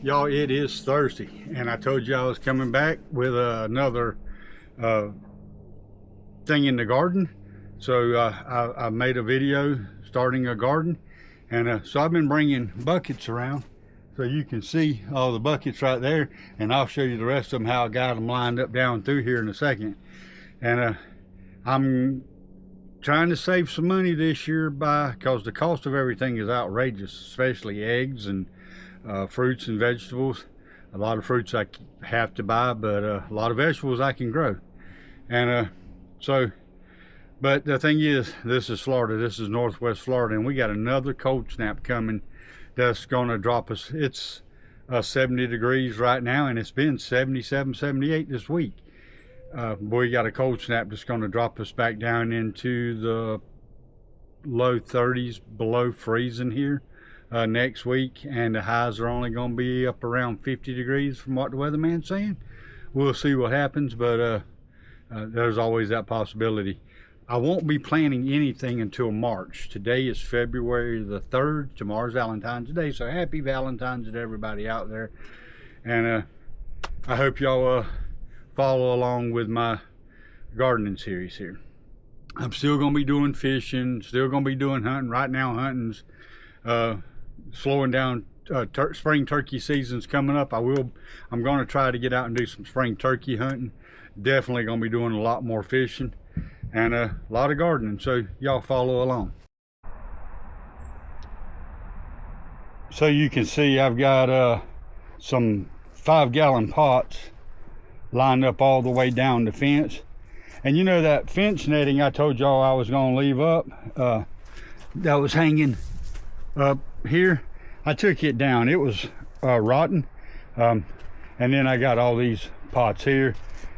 Y'all, it is Thursday, and I told you I was coming back with another thing in the garden. So I made a video starting a garden, and so I've been bringing buckets around so you can see all the buckets right there, and I'll show you the rest of them, how I got them lined up down through here in a second. And I'm trying to save some money this year because the cost of everything is outrageous, especially eggs and fruits and vegetables. A lot of fruits I have to buy, but a lot of vegetables I can grow. And but the thing is, this is Florida, this is Northwest Florida, and we got another cold snap coming that's going to drop us. It's 70 degrees right now, and it's been 77, 78 this week. We got a cold snap that's going to drop us back down into the low 30s, below freezing here next week, and the highs are only going to be up around 50 degrees from what the weatherman's saying. We'll see what happens, but there's always that possibility. I won't be planting anything until March. Today is February the 3rd. Tomorrow's Valentine's Day, so happy Valentine's to everybody out there. And I hope y'all follow along with my gardening series here. I'm still going to be doing fishing, still going to be doing hunting. Right now, hunting's slowing down. Spring turkey season's coming up. I'm going to try to get out and do some spring turkey hunting. Definitely going to be doing a lot more fishing and a lot of gardening, so y'all follow along. So you can see I've got some 5-gallon pots lined up all the way down the fence. And you know that fence netting I told y'all I was going to leave up, that was hanging up here, I took it down. It was rotten. And then I got all these pots here,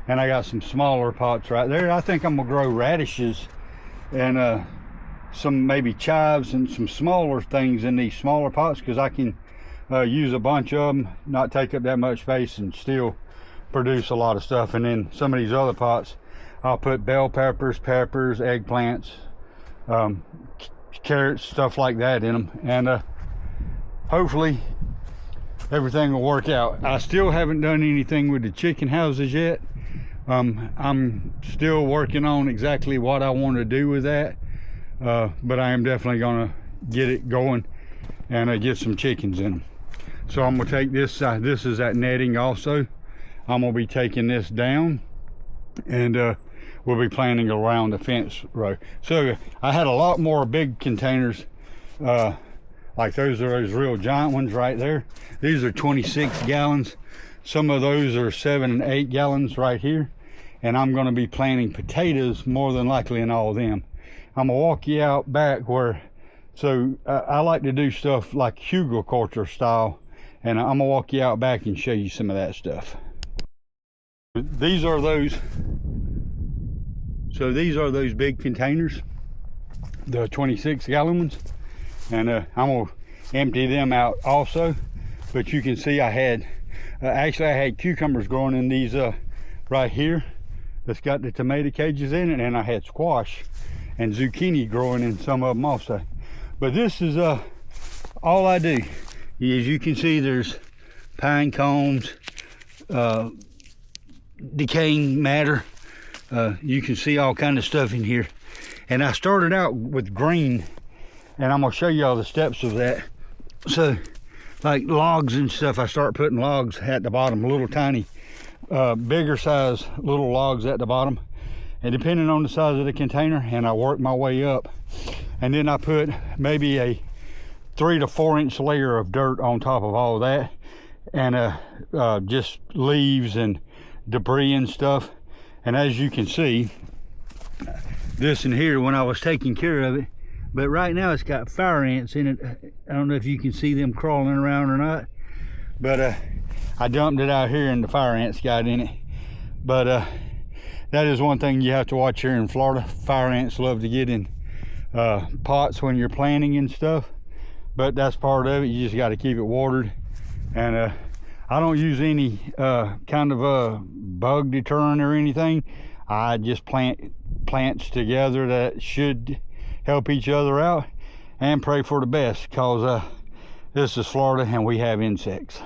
and I got some smaller pots right there. I think I'm gonna grow radishes and some maybe chives and some smaller things in these smaller pots, because I can use a bunch of them, not take up that much space, and still produce a lot of stuff. And then some of these other pots, I'll put bell peppers, eggplants, carrots, stuff like that in them, and hopefully everything will work out. I still haven't done anything with the chicken houses yet. I'm still working on exactly what I want to do with that, but I am definitely going to get it going and get some chickens in them. So I'm going to take this, this is that netting also. I'm going to be taking this down, and we'll be planting around the fence row. So I had a lot more big containers, like those are those real giant ones right there. These are 26 gallons. Some of those are 7 and 8 gallons right here. And I'm going to be planting potatoes more than likely in all of them. I'm going to walk you out back where, so I like to do stuff like hugelkultur style, and I'm going to walk you out back and show you some of that stuff. These are those, so these are those big containers, the 26 gallon ones, and I'm going to empty them out also. But you can see I had, actually I had cucumbers growing in these right here that's got the tomato cages in it, and I had squash and zucchini growing in some of them also. But this is all I do. As you can see, there's pine cones, decaying matter, you can see all kind of stuff in here. And I started out with green, and I'm gonna show you all the steps of that. So like logs and stuff, I start putting logs at the bottom, little tiny bigger size little logs at the bottom, and depending on the size of the container, and I work my way up, and then I put maybe a 3 to 4 inch layer of dirt on top of all of that, and just leaves and debris and stuff. And as you can see, this in here, when I was taking care of it, but right now it's got fire ants in it. I don't know if you can see them crawling around or not, but I dumped it out here and the fire ants got in it. But that is one thing you have to watch here in Florida. Fire ants love to get in pots when you're planting and stuff, but that's part of it. You just got to keep it watered. And I don't use any kind of a bug deterrent or anything. I just plant plants together that should help each other out, and pray for the best, because this is Florida and we have insects.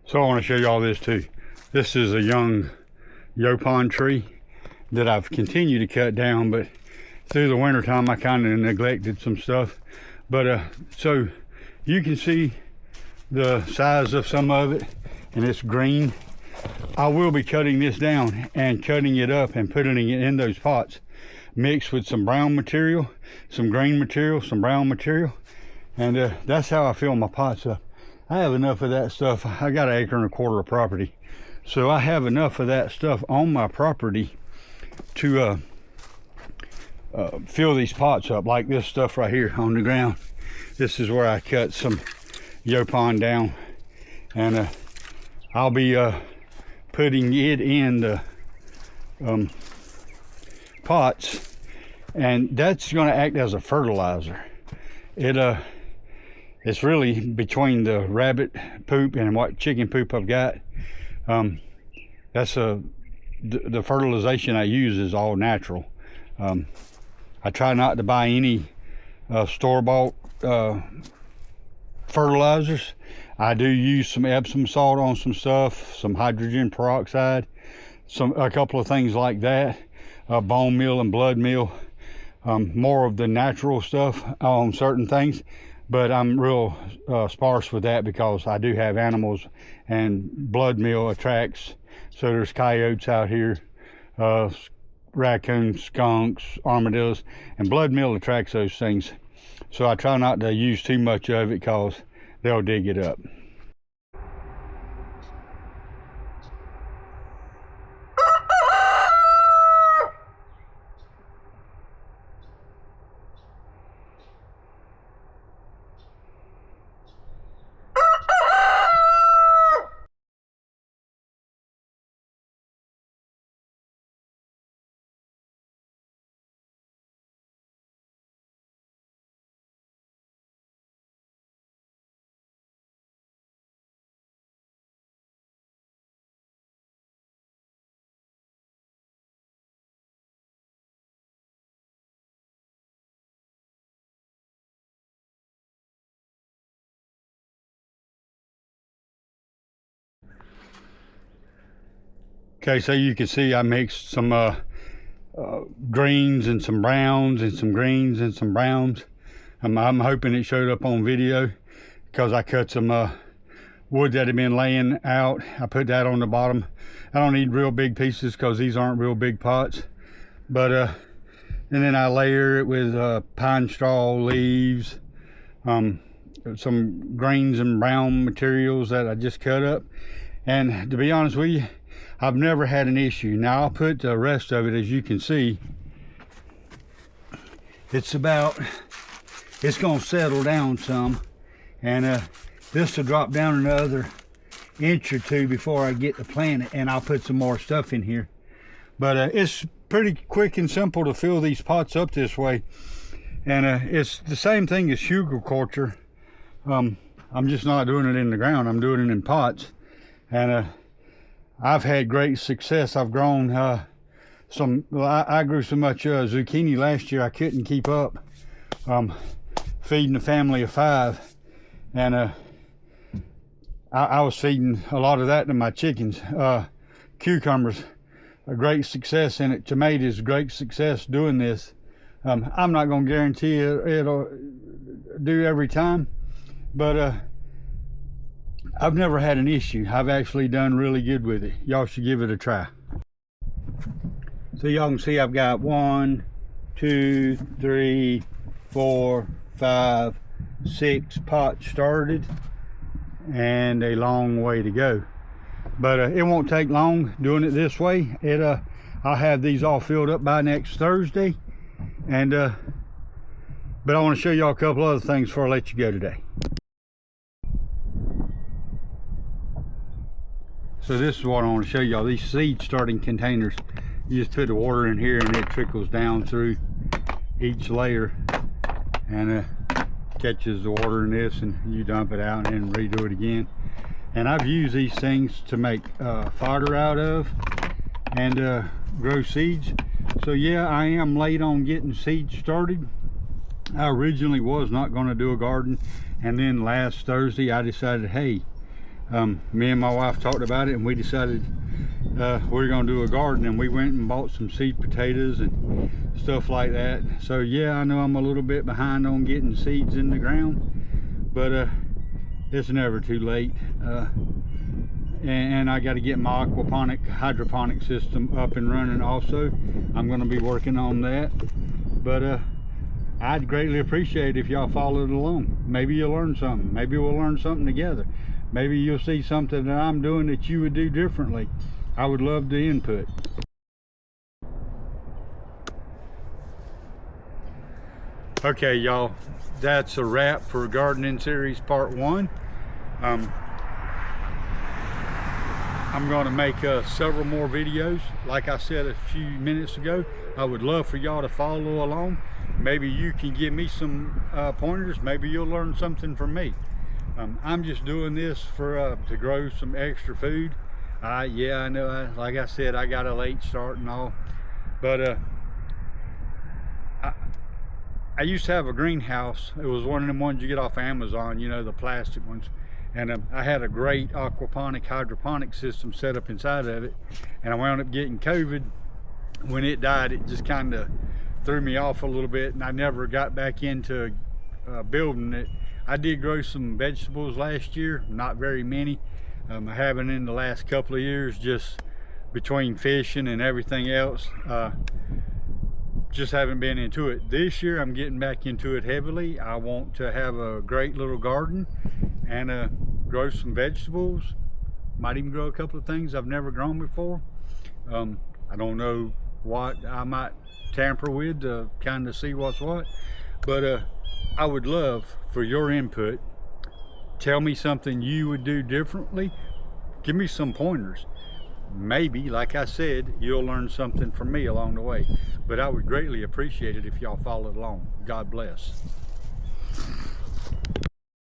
So I want to show you all this too. This is a young yaupon tree that I've continued to cut down, but through the winter time I kind of neglected some stuff. But so you can see the size of some of it, and it's green. I will be cutting this down and cutting it up and putting it in those pots, mixed with some brown material, some green material, some brown material, and that's how I fill my pots up. I have enough of that stuff. I got 1.25 acres of property, so I have enough of that stuff on my property to fill these pots up, like this stuff right here on the ground. This is where I cut some yaupon down, and I'll be putting it in the pots, and that's going to act as a fertilizer. It's really between the rabbit poop and what chicken poop I've got. That's the fertilization I use is all natural. I try not to buy any store-bought fertilizers. I do use some Epsom salt on some stuff, some hydrogen peroxide, a couple of things like that, bone meal and blood meal, more of the natural stuff on certain things. But I'm real sparse with that because I do have animals, and blood meal attracts. So there's coyotes out here, raccoons, skunks, armadillos, and blood meal attracts those things. So I try not to use too much of it because they'll dig it up. Okay, so you can see I mixed some greens and some browns and some greens and some browns. I'm hoping it showed up on video because I cut some wood that had been laying out. I put that on the bottom. I don't need real big pieces because these aren't real big pots. But and then I layer it with pine straw leaves, some greens and brown materials that I just cut up. And to be honest with you, I've never had an issue. Now I'll put the rest of it, as you can see. It's gonna settle down some, and this will drop down another inch or two before I get to plant it, and I'll put some more stuff in here. But it's pretty quick and simple to fill these pots up this way, and it's the same thing as hugelkultur. I'm just not doing it in the ground. I'm doing it in pots, and I've had great success. I've grown I grew so much zucchini last year I couldn't keep up, feeding a family of 5, and I was feeding a lot of that to my chickens. Cucumbers, a great success in it. Tomatoes, great success doing this. I'm not going to guarantee it'll do every time, but I've never had an issue. I've actually done really good with it. Y'all should give it a try. So y'all can see I've got 1, 2, 3, 4, 5, 6 pots started, and a long way to go. But it won't take long doing it this way. I'll have these all filled up by next Thursday, and but I want to show y'all a couple other things before I let you go today. So this is what I want to show y'all. These seed starting containers, you just put the water in here and it trickles down through each layer and catches the water in this, and you dump it out and then redo it again. And I've used these things to make fodder out of and grow seeds. So yeah, I am late on getting seeds started. I originally was not going to do a garden, and then last Thursday I decided, hey, Me and my wife talked about it, and we decided we're gonna do a garden, and we went and bought some seed potatoes and stuff like that. So yeah, I know I'm a little bit behind on getting seeds in the ground, but it's never too late. And I got to get my hydroponic system up and running also. I'm going to be working on that, but I'd greatly appreciate if y'all followed along. Maybe you'll learn something. Maybe we'll learn something together. Maybe you'll see something that I'm doing that you would do differently. I would love the input. Okay, y'all, that's a wrap for Gardening Series Part 1. I'm going to make several more videos. Like I said a few minutes ago, I would love for y'all to follow along. Maybe you can give me some pointers. Maybe you'll learn something from me. I'm just doing this for to grow some extra food. Yeah, I know, like I said, I got a late start and all, but I used to have a greenhouse. It was one of them ones you get off Amazon, you know, the plastic ones. And I had a great aquaponic hydroponic system set up inside of it, and I wound up getting COVID. When it died, it just kind of threw me off a little bit, and I never got back into building it. I did grow some vegetables last year, not very many. I haven't in the last couple of years, just between fishing and everything else. Just haven't been into it. This year I'm getting back into it heavily. I want to have a great little garden and grow some vegetables. Might even grow a couple of things I've never grown before. I don't know what I might tamper with to kind of see what's what, but I would love for your input. Tell me something you would do differently. Give me some pointers. Maybe, like I said, you'll learn something from me along the way. But I would greatly appreciate it if y'all followed along. God bless.